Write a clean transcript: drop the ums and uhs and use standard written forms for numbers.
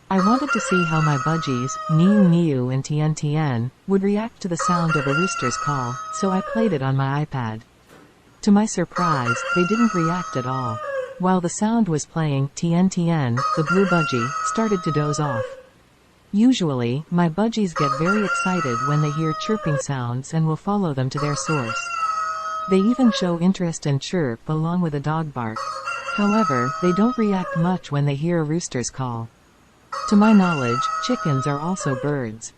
I wanted to see how my budgies, Niu Niu and Tian Tian, would react to the sound of a rooster's call, so I played it on my iPad. To my surprise, they didn't react at all. While the sound was playing, Tian Tian, the blue budgie, started to doze off. Usually, my budgies get very excited when they hear chirping sounds and will follow them to their source. They even show interest and chirp along with a dog bark. However, they don't react much when they hear a rooster's call. To my knowledge, chickens are also birds.